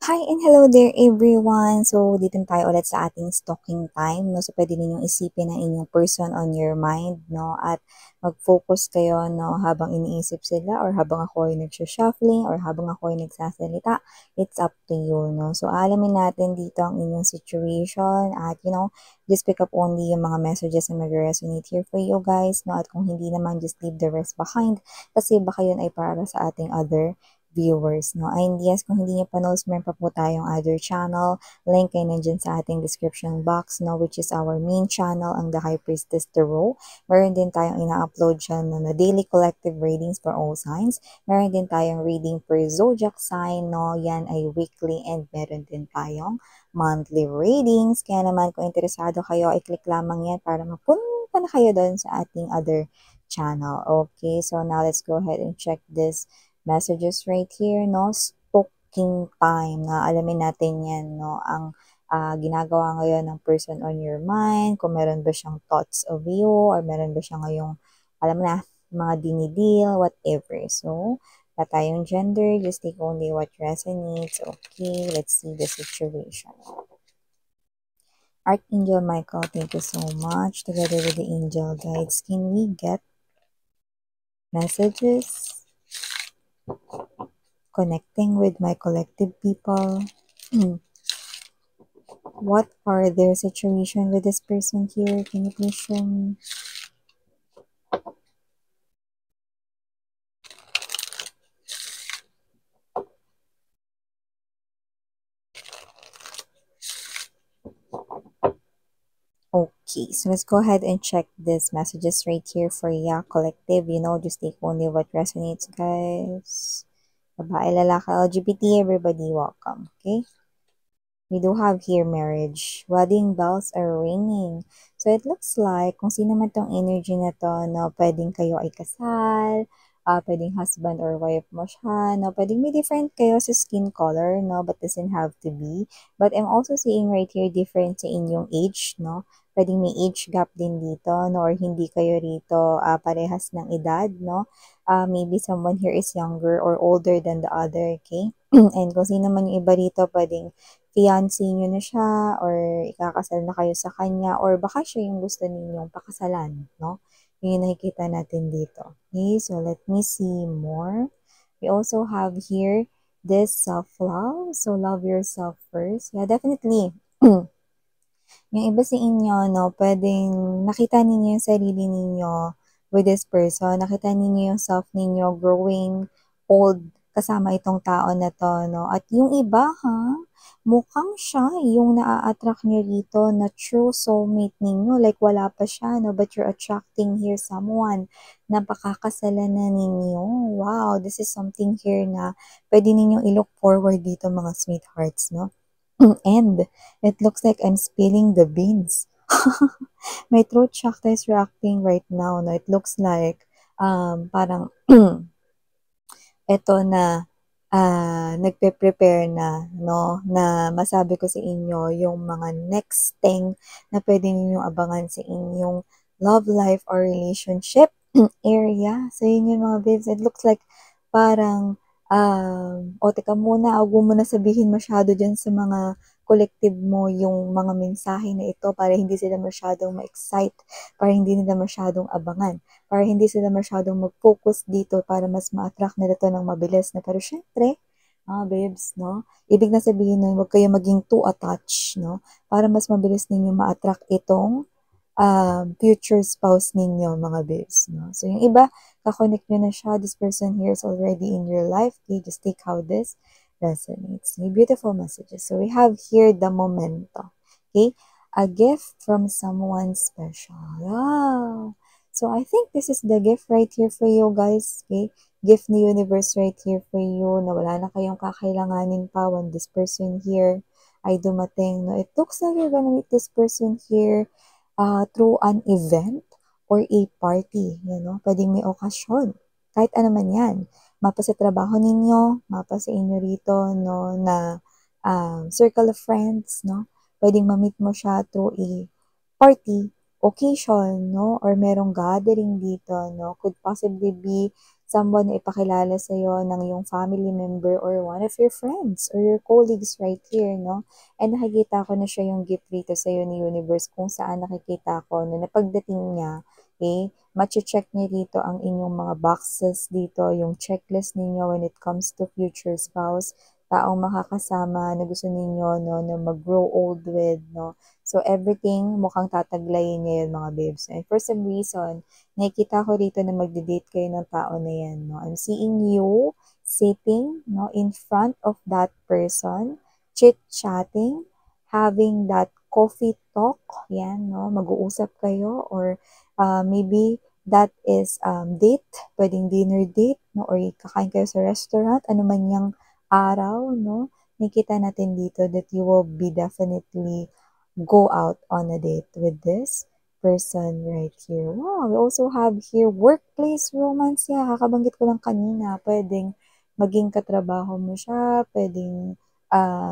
Hi and hello there everyone! So, dito na tayo ulit sa ating stalking time, no? So, pwede ninyong isipin ang inyong person on your mind, no? At mag-focus kayo, no? Habang iniisip sila or habang ako ay nagsha-shuffling or habang ako ay nagsasalita, it's up to you, no? So, alamin natin dito ang inyong situation at, just pick up only yung mga messages na mag-resonate here for you guys, no? At kung hindi naman, just leave the rest behind kasi baka yun ay para sa ating other viewers, no? And yes, kung hindi niyo pa knows, meron pa po tayong other channel. Link ay nandyan sa ating description box, no? Which is our main channel, ang The High Priestess Tarot. Meron din tayong ina-upload dyan na daily collective readings for all signs. Meron din tayong reading per zodiac sign, no? Yan ay weekly and meron din tayong monthly readings. Kaya naman kung interesado kayo, i-click lamang yan para mapunta na kayo doon sa ating other channel. Okay, so now let's go ahead and check this messages right here, no? Stalking time, na alamin natin yan, no? Ang ginagawa ngayon ng person on your mind, kung meron ba siyang thoughts of you, or meron ba siya ngayong, alam na, mga dinidil, whatever. So, wala tayong gender, just take only what resonates. Okay, let's see the situation. Archangel Michael, thank you so much. Together with the angel guides, can we get messages connecting with my collective people? What are their situation with this person here? Can you please show me? Okay, so let's go ahead and check these messages right here for ya collective. Just take only what resonates, guys. Babae, lalaki, LGBT, everybody welcome. Okay? We do have here marriage. Wedding bells are ringing. So it looks like kung sino man tong energy na to, no, pwedeng kayo ay kasal, pwedeng husband or wife mo siya, no, pwedeng may different kayo sa skin color, no, but doesn't have to be. But I'm also seeing right here different sa inyong age, no. Pwedeng may age gap din dito, no, or hindi kayo rito parehas ng edad, no. Maybe someone here is younger or older than the other, okay? And kung sino man yung iba rito, pwedeng fiancé nyo na siya or ikakasal na kayo sa kanya or baka siya yung gusto ninyong pakasalan, no? Yun yung nakikita natin dito. Okay, so let me see more. We also have here this self-love. So love yourself first. Yeah, definitely. Yung iba sa inyo, no, pwedeng nakita ninyo yung sarili ninyo with this person. Nakita ninyo yung self ninyo growing old kasama itong tao na to, no. At yung iba, ha, mukhang siya yung naa-attract nyo rito na true soulmate ninyo. Like, wala pa siya, no, but you're attracting here someone na pakakasalan na ninyo. Wow, this is something here na pwede ninyong i-look forward dito, mga sweethearts, no. And it looks like I'm spilling the beans. My throat chakra is reacting right now. No? It looks like parang eto na nagpe-prepare na, no, na masabi ko sa inyo yung mga next thing na pwede ninyong abangan sa inyong love life or relationship area. So, yun yung mga babes. It looks like parang, o teka muna, huwag mo muna sabihin masyado dyan sa mga collective mo yung mga mensahe na ito para hindi sila masyadong ma-excite, para hindi nila masyadong abangan, para hindi sila masyadong mag-focus dito para mas ma-attract nila to ng mabilis na. Pero syempre, babes, no? Ibig na sabihin nun, huwag kayo maging too attached, no? Para mas mabilis ninyo ma-attract itong future spouse ninyo, mga babes, no? So, yung iba, kakonect nyo na siya. This person here is already in your life. Okay, just take how this resonates. May beautiful messages. So, we have here the momento. Okay? A gift from someone special. Wow! So, I think this is the gift right here for you guys. Okay? Gift ni universe right here for you na wala na kayong kakailanganin pa when this person here ay dumating. No? It looks like you're gonna meet this person here through an event or a party. Pwedeng may okasyon. Kahit ano man yan. Mapa sa trabaho ninyo, mapa sa inyo rito, no, na circle of friends, no? Pwedeng ma-meet mo siya through a party, occasion, no? Or merong gathering dito, no? Could possibly be someone na ipakilala sa'yo ng iyong family member or one of your friends or your colleagues right here, no? And nakikita ko na siya yung gift dito sa'yo ni universe kung saan nakikita ko na pagdating niya, okay, check niya dito ang inyong mga boxes dito, yung checklist ninyo when it comes to future spouse, taong makakasama na gusto ninyo, no, na mag-grow old with, no? So, everything mukhang tataglayin niya yun, mga babes. And for some reason, nakikita ko rito na magde-date kayo ng tao na yan, no? I'm seeing you sitting, no, in front of that person, chit-chatting, having that coffee talk, yan, no? Mag-uusap kayo or maybe that is date, pwedeng dinner date, no? Or kakain kayo sa restaurant, ano man yung araw, no? Nakita natin dito that you will be definitely go out on a date with this person right here. Wow, we also have here workplace romance. Yeah, kakabanggit ko lang kanina. Pwedeng maging katrabaho mo siya, pwedeng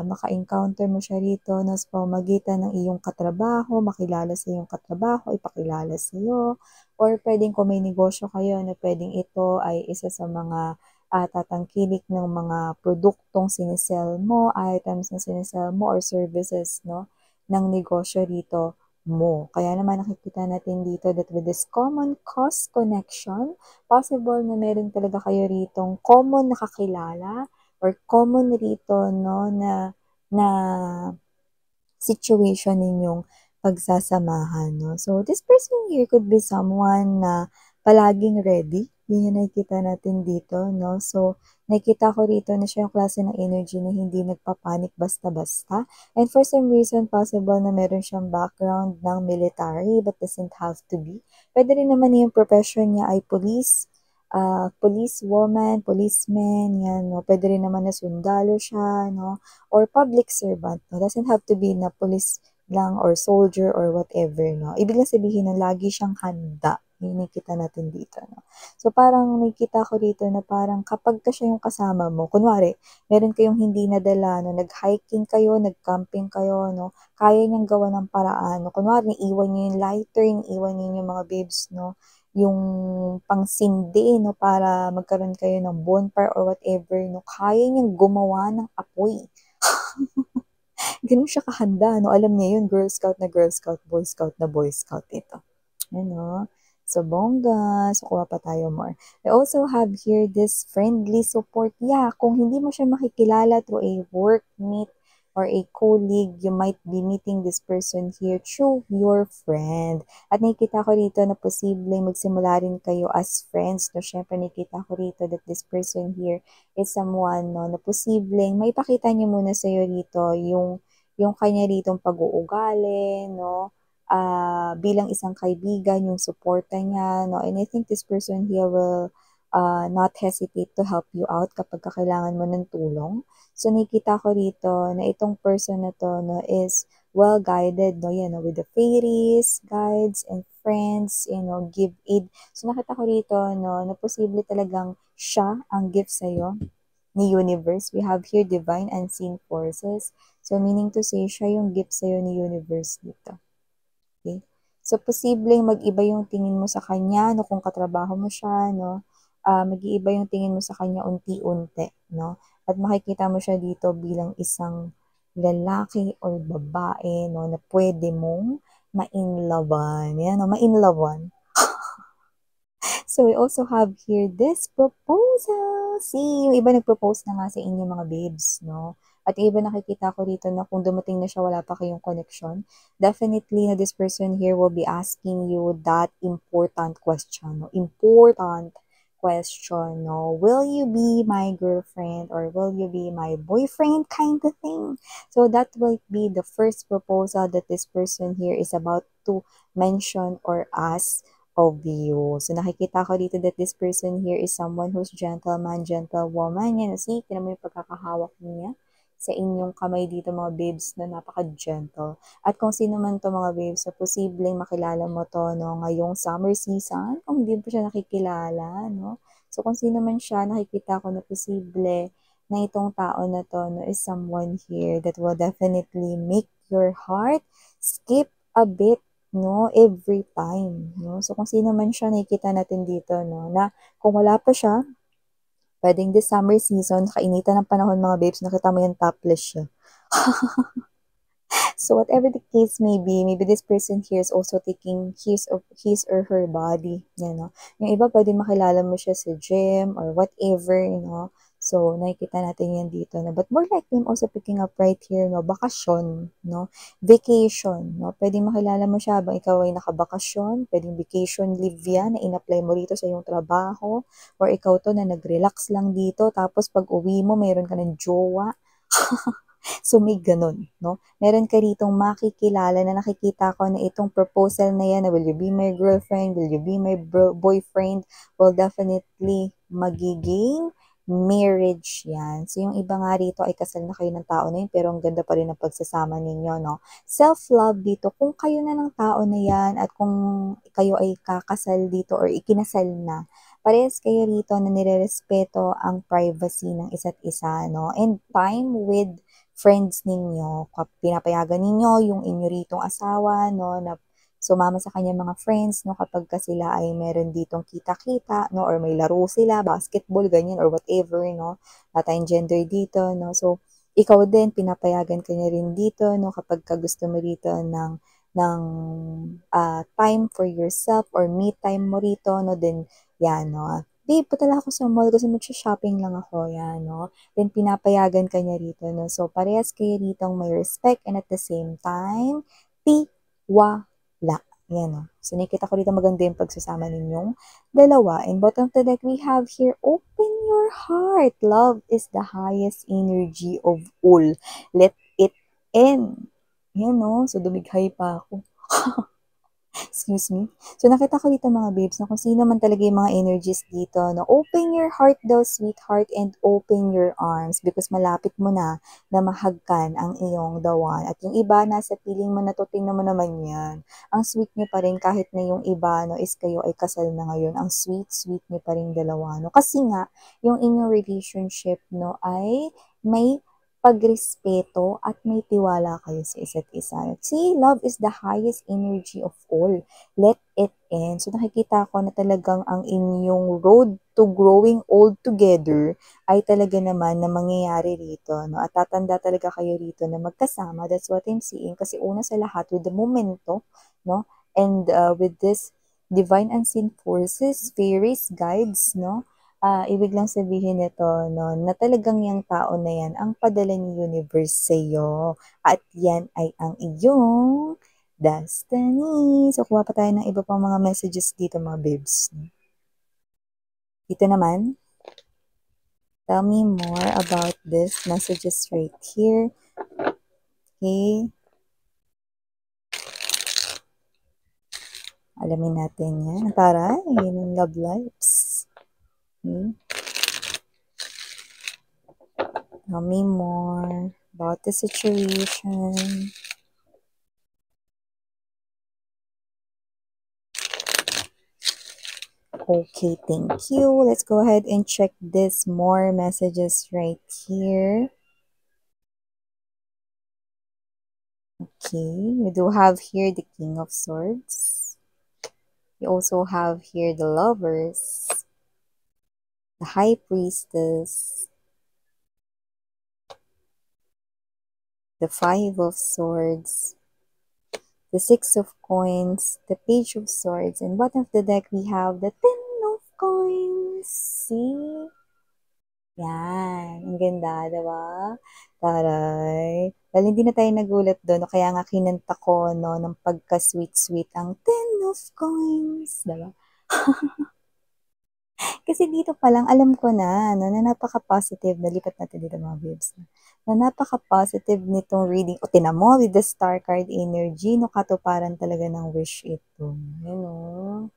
maka-encounter mo siya rito na sa pamamagitan ng iyong katrabaho, makilala sa iyong katrabaho, ipakilala sa iyo, or pwedeng kung may negosyo kayo na pwedeng ito ay isa sa mga tatangkilik ng mga produktong sinisell mo, items na sinisell mo, or services, no, ng negosyo rito mo. Kaya naman nakikita natin dito that with this common cause connection, possible na meron talaga kayo ritong common nakakilala or common rito, no, na situation ninyong pagsasamahan, no? So, this person here could be someone na palaging ready. Yun yung nakikita natin dito, no? So, nakikita ko rito na siya yung klase ng energy na hindi nagpapanik basta-basta. And for some reason, possible na meron siyang background ng military but doesn't have to be. Pwede rin naman yung profession niya ay police, police woman, policeman, yan, no? Pwede rin naman na sundalo siya, no? Or public servant, no? Doesn't have to be na police lang or soldier or whatever, no? Ibig lang sabihin na lagi siyang handa. Yung nakikita natin dito, no? So, parang nakikita ko dito na parang kapag ka siya yung kasama mo, kunwari, meron kayong hindi nadala, no? Nag-hiking kayo, nag-camping kayo, no? Kaya niyang gawa ng paraan, no? Kunwari, iwan niyo yung lighter, iwan niyo yung mga babes, no? Yung pangsindi, no? Para magkaroon kayo ng bonfire or whatever, no? Kaya niyang gumawa ng apoy. Ganun siya kahanda, no? Alam niya yun, Girl Scout na Girl Scout, Boy Scout na Boy Scout ito. Ano? So, bongga. So, kuha pa tayo more. I also have here this friendly support. Yeah, kung hindi mo siya makikilala through a workmate or a colleague, you might be meeting this person here through your friend. At nakikita ko rito na posibleng magsimula rin kayo as friends. No? Siyempre, nakikita ko rito that this person here is someone, no, na posibleng maipakita niyo muna sa'yo rito yung kanya ritong pag-uugali, no? Bilang isang kaibigan, yung suporta niya, no? And I think this person here will not hesitate to help you out kapag kailangan mo ng tulong. So, nakikita ko rito na itong person na to, no, is well-guided, no? Yan, no? With the fairies, guides, and friends, you know, give aid. So, nakita ko rito, no, na posible talagang siya ang gift sa'yo ni universe. We have here divine unseen forces. So, meaning to say, siya yung gift sa'yo ni universe dito. Okay? So, posibleng mag-iba yung tingin mo sa kanya, no, kung katrabaho mo siya, no, mag-iiba yung tingin mo sa kanya unti-unti, no, at makikita mo siya dito bilang isang lalaki or babae, no, na pwede mong ma-inlaban. Yan, no, ma-inlaban. So, we also have here this proposal. See, yung iba nag-propose na nga sa inyo mga babes, no? At yung iba nakikita ko dito na kung dumating na siya, wala pa kayong connection. Definitely na this person here will be asking you that important question, no? Important question, no? Will you be my girlfriend or will you be my boyfriend kind of thing? So, that will be the first proposal that this person here is about to mention or ask of you. So, nakikita ko dito that this person here is someone who's gentleman, gentlewoman. Yan, see, tinan mo yung pagkakahawak niya sa inyong kamay dito mga babes na napaka-gentle. At kung sino man to mga babes, so posibleng makilala mo to, no, ngayong summer season, kung hindi mo siya nakikilala, no. So, kung sino man siya, nakikita ko na posible na itong tao na to, no, is someone here that will definitely make your heart skip a bit no, every time, no? So, kung sino man siya, nakikita natin dito, no, na kung wala pa siya, pwedeng this summer season, kainitan ng panahon mga babes, nakita mo yung topless siya. So whatever the case may be, maybe this person here is also taking his or her body, you know. Yung iba pwede makilala mo siya sa gym or whatever, you know. So nakikita natin yan dito na, but more likely I'm also picking up right here, no, bakasyon, no, vacation, no. Pwede makilala mo siya habang ikaw ay nakabakasyon, pwedeng vacation leave yan na in-apply mo rito sa iyong trabaho, or ikaw to na nag-relax lang dito, tapos pag uwi mo, mayroon ka ng jowa. So, may ganun, no? Meron ka ritong makikilala na nakikita ko na itong proposal na yan na will you be my girlfriend, will you be my boyfriend, well, definitely magiging marriage yan. So, yung iba nga rito ay kasal na kayo ng tao na yun, pero ang ganda pa rin ng pagsasama ninyo, no? Self-love dito, kung kayo na ng tao na yan at kung kayo ay kakasal dito or ikinasal na, parehas kayo rito na nirerespeto ang privacy ng isa't isa, no? And time with friends ninyo, pinapayagan ninyo yung inyo ritong asawa, no, na sumama sa kanyang mga friends, no, kapag ka sila ay meron ditong kita-kita, no, or may laro sila, basketball, ganyan, or whatever, no, at tayong gender dito, no, so, ikaw din, pinapayagan ka niya rin dito, no, kapag ka gusto mo rito ng time for yourself or me time mo rito, no, then, yan, no, babe, patala ako sa mall kasi mag-shopping lang ako, yan, no, then pinapayagan ka niya rito, no? So, parehas kayo ritong may respect and at the same time, tiwala. Yan, no? So, nakikita ko dito maganda yung pagsasama ninyong dalawa. And bottom of the deck, we have here, open your heart. Love is the highest energy of all. Let it in. Yan, no? So, dumighay pa ako. Excuse me. So, nakita ko dito mga babes na kung sino man talaga yung mga energies dito na open your heart daw, sweetheart, and open your arms because malapit mo na mahagkan ang iyong the one. At yung iba, nasa piling mo na to, tingnan mo naman yan. Ang sweet nyo pa rin kahit na yung iba, no, is kayo ay kasal na ngayon. Ang sweet, sweet nyo pa rin dalawa, no. Kasi nga, yung inyong relationship, no, ay may pagrespeto at may tiwala kayo sa isa't isa. See, love is the highest energy of all. Let it in. So nakikita ko na talagang ang inyong road to growing old together ay talaga naman na mangyayari rito. No? At tatanda talaga kayo rito na magkasama. That's what I'm seeing. Kasi una sa lahat, with the momento, no? And with this divine unseen forces, fairies, guides, no? Ibig lang sabihin nito, no, na talagang yung tao na yan ang padala ni universe sa iyo. At yan ay ang iyong destiny. So, kuha pa tayo ng iba pang mga messages dito, mga babes. Dito naman, tell me more about this messages right here. Okay. Alamin natin yan. Taray, yun ang love lives. Okay. Tell me more about the situation. Okay, thank you. Let's go ahead and check this more messages right here. Okay, we do have here the King of Swords. We also have here the Lovers, the High Priestess, the Five of Swords, the Six of Coins, the Page of Swords, and bottom of the deck we have the Ten of Coins. See? Yan. Ang ganda, diba? Taray. Well, hindi na tayo nagulat doon. Kaya nga kinanta ko, no, ng pagka-sweet-sweet ang Ten of Coins. Diba? Kasi dito pa lang, alam ko na, no, na napaka-positive. Nalipat natin dito mga babes. Na napaka-positive nitong reading. O, tinan mo, with the star card energy, no, katuparan talaga ng wish ito. You know?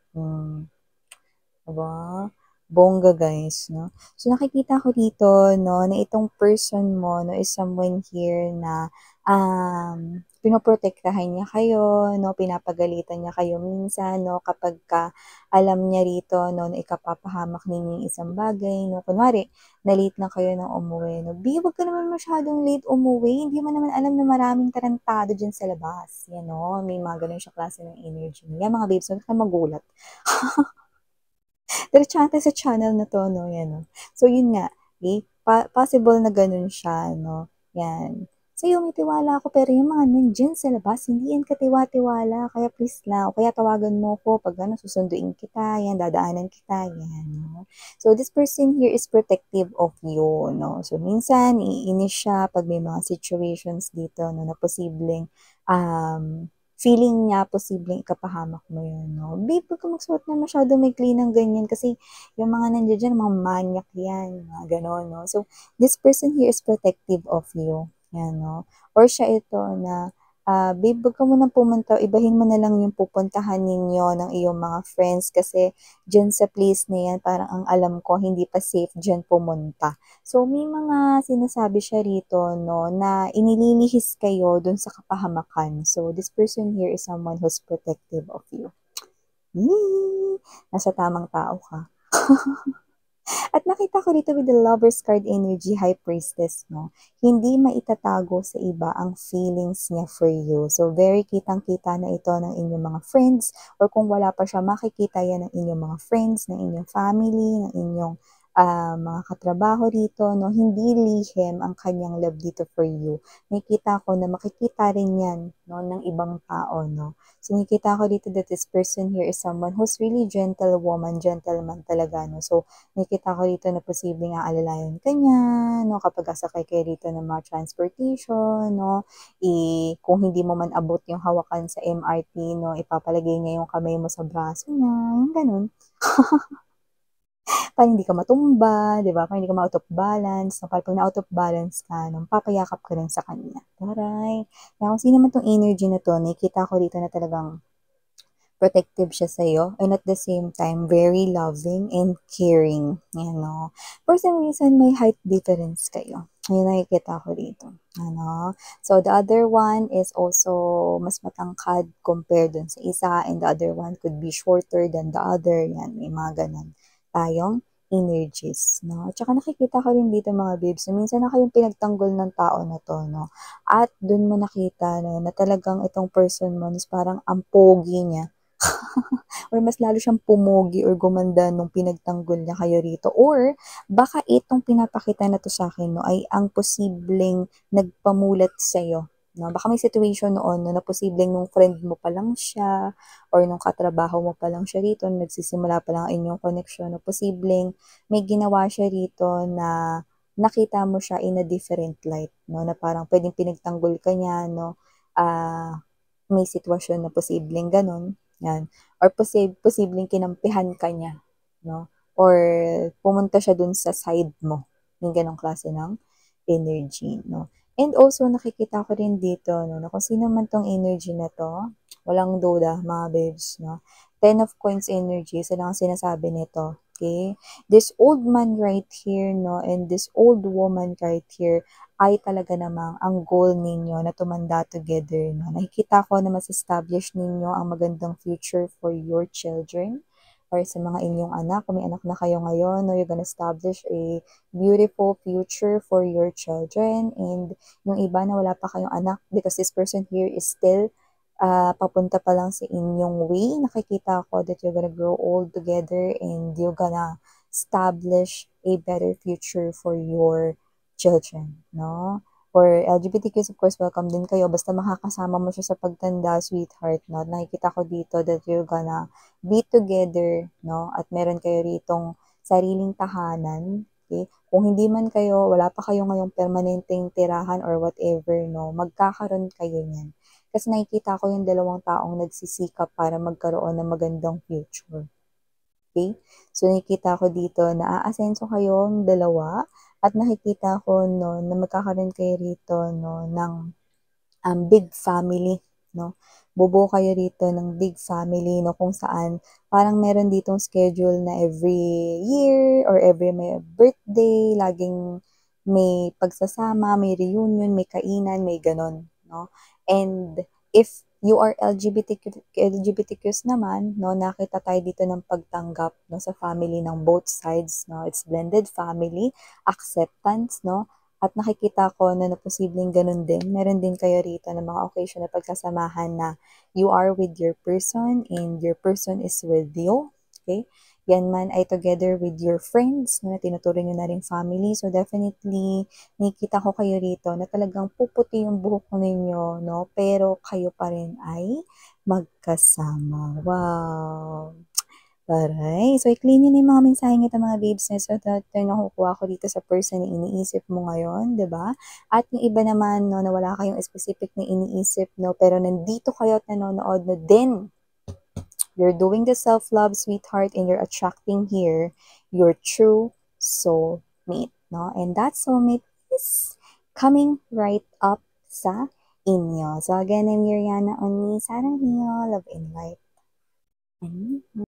Diba? Bongga, guys, no? So, nakikita ko dito, no, na itong person mo, no, is someone here na, pinoprotektahan niya kayo, no, pinapagalitan niya kayo minsan, no, kapagka alam niya rito, no, na ikapapahamak ninyo yung isang bagay, no, kunwari, na-late na kayo ng umuwi, no, "Be, wag ka naman masyadong late umuwi, hindi mo naman alam na maraming tarantado diyan sa labas." Yan, no, may mga gano'n siyang klase ng energy. Yan mga babes, wag kang magulat. Diretsahan sa channel na 'to 'no, 'yan 'no. So yun nga, possible na gano'n siya 'no, 'yan. Sa'yo may tiwala ako pero yung mga nandiyan sa labas hindi 'yan katiwa-tiwala kaya please lang o kaya tawagan mo ko 'pag ano susunduin kita, 'yan dadaanan kita, 'yan 'no. So this person here is protective of you 'no. So minsan iinis siya 'pag may mga situations dito 'no na posibleng, feeling niya posibleng ikapahamak mo yun 'no. "Babe, wag kang magsuot ng masyadong maikli ng ganyan kasi yung mga nandiya diyan mga manyak yan," mga gano'n 'no. So, this person here is protective of you, yan 'no. Or siya ito na, "Babe, wag ka munang pumunta, ibahin mo na lang yung pupuntahan ninyo ng iyong mga friends kasi diyan sa place na yan parang ang alam ko hindi pa safe diyan pumunta." So, may mga sinasabi siya rito 'no, na inililihis kayo dun sa kapahamakan. So, this person here is someone who's protective of you. Nasa tamang tao ka. At nakita ko dito with the Lovers card energy, High Priestess 'no, hindi maitatago sa iba ang feelings niya for you. So, very kitang-kita na ito ng inyong mga friends or kung wala pa siya, makikita yan ng inyong mga friends, ng inyong family, ng inyong, mga katrabaho rito 'no. Hindi lihim ang kanyang love dito for you. Nakikita ko na makikita rin yan 'no, ng ibang tao 'no. So, nakikita ko dito that this person here is someone who's really gentlewoman, gentleman talaga 'no. So, nakikita ko dito na posibleng aalalayan ka niya 'no, kapag sakay kayo rito ng mga transportation 'no, kung hindi mo man abot yung hawakan sa MRT 'no, ipapalagay niya yung kamay mo sa braso niya, yung gano'n. Para hindi ka matumba, 'di ba, para hindi ka ma-out of balance, 'no, para 'pag na-out of balance ka 'no, papayakap ka rin sa kanya, taray. Kaya kung sino man 'tong energy na 'to, nakikita ko dito na talagang protective siya sa'yo and at the same time, very loving and caring, yan 'no. For some reason, may height difference kayo, yung nakikita ko dito, ano. So, the other one is also mas matangkad compared dun sa isa and the other one could be shorter than the other, yan, may mga gano'n tayong energies 'no. At saka nakikita ko rin dito mga babes na minsan na kayong pinagtanggol ng tao na 'to 'no, at dun mo nakita 'no, na talagang itong person mo is parang ang pogi niya. Or mas lalo siyang pumogi or gumanda nung pinagtanggol niya kayo rito or baka itong pinapakita na 'to sa'kin 'no, ay ang posibleng nagpamulat sa'yo 'no. Baka may situation noon 'no, na posibleng nung friend mo pa lang siya or nung katrabaho mo pa lang siya rito, nagsisimula pa lang ang inyong koneksyon 'no, posibleng may ginawa siya rito na nakita mo siya in a different light 'no, na parang puwedeng pinagtanggol ka niya 'no, may sitwasyon na posibleng gano'n, 'yan. Or posibleng kinampihan ka niya 'no, or pumunta siya dun sa side mo, yung gano'ng klase ng energy 'no. And also nakikita ko rin dito 'no, na kung sino man 'tong energy na 'to, walang duda mga babes 'no, Ten of Coins energy, isa lang ang sinasabi nito, okey? This old man right here 'no, and this old woman right here ay talaga namang ang goal ninyo na tumanda together 'no. Nakikita ko na mas-establish ninyo ang magandang future for your children or sa mga inyong anak. Kung may anak na kayo ngayon 'no, you're gonna establish a beautiful future for your children and yung iba na wala pa kayong anak because this person here is still, papunta pa lang sa inyong way, nakikita ko that you're gonna grow old together and you're gonna establish a better future for your children, 'no? For LGBTQs, of course, welcome din kayo basta makakasama mo siya sa pagtanda, sweetheart, 'no? Nakikita ko dito that you're gonna be together, 'no? At meron kayo ritong sariling tahanan, okey? Kung hindi man kayo wala pa kayo ngayong permanenteng tirahan or whatever, 'no, magkakaroon kayo niyan. Kasi nakikita ko yung dalawang taong nagsisikap para magkaroon ng magandang future. Okay? So, nakikita ko dito na aasenso kayong dalawa at nakikita ko 'no, na magkakaroon kayo rito 'no, ng, big family 'no. Bubuo kayo rito ng big family 'no, kung saan parang meron ditong schedule na every year or every may birthday, laging may pagsasama, may reunion, may kainan, may gano'n no? And if you are LGBTQs naman, no, nakita tayo dito ng pagtanggap, no, sa family ng both sides, no? It's blended family, acceptance, no? At nakikita ko na posibleng ganun din. Meron din kayo rito ng mga occasion na pagkasamahan na you are with your person and your person is with you. Okay? Yan man ay together with your friends, no, na tinuturing nyo na rin family. So, definitely, nakikita ko kayo rito na talagang puputi yung buhok ninyo, no? Pero kayo pa rin ay magkasama. Wow! Taray. So, i-clean nyo na yung mga mensahe nito mga babes na so that yung nakukuha ko dito sa person na iniisip mo ngayon, di ba? At yung iba naman, no, na wala kayong specific na iniisip, no, pero nandito kayo at nanonood na din. You're doing the self-love, sweetheart, and you're attracting here your true soulmate, no? And that soulmate is coming right up sa inyo. So again, I'm Yuriana Oni, Sarang Hiyo, Love and Light.